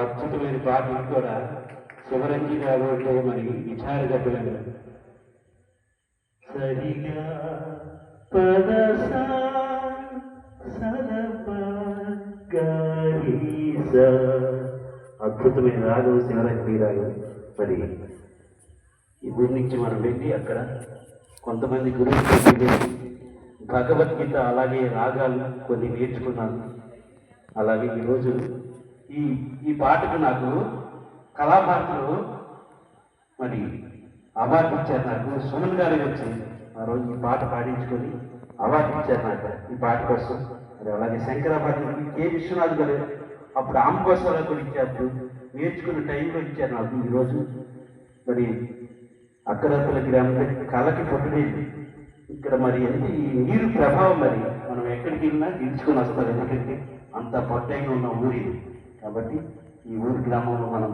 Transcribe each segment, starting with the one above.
అద్భుతమైన పాట కూడా శివరంజి గారు మరి విచార గబ్బిలను సరిగా అద్భుతమైన రాగం శివరంజి రాగం. మరి ఈ ఊరి నుంచి మనం వెళ్ళి అక్కడ కొంతమంది గురువులు భగవద్గీత అలాగే రాగాలు కొన్ని నేర్చుకున్నాను. అలాగే ఈరోజు ఈ పాటకు నాకు కళాభారతిలో మరి అవార్డు ఇచ్చారు. నాకు సుమన్ గారు వచ్చింది ఆ రోజు ఈ పాట పాడించుకొని అవార్డు ఇచ్చారు నాకు ఈ పాట కోసం. మరి అలాగే శంకరాభరణి కె విశ్వనాథ్ గారు అప్పుడు ఆంబోసరావు కూడా ఇచ్చారు, నేర్చుకున్న టైంలో ఇచ్చారు నాకు. ఈరోజు మరి అక్కడక్కల గ్రామం కళకి పొట్టులేదు ఇక్కడ. మరి అంటే ఈ నీరు ప్రభావం మరి మనం ఎక్కడికి వెళ్ళినా నిలుచుకొని వస్తారు, ఎందుకంటే అంత పొట్టైగా ఉన్న ఊరి. కాబట్టి ఈ ఊరి గ్రామంలో మనం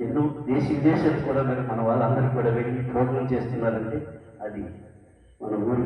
ఎన్నో దేశ విదేశాలు కూడా మరి మన వాళ్ళందరూ కూడా వెళ్ళి ప్రోగ్రాం చేస్తున్నారంటే అది మన ఊరు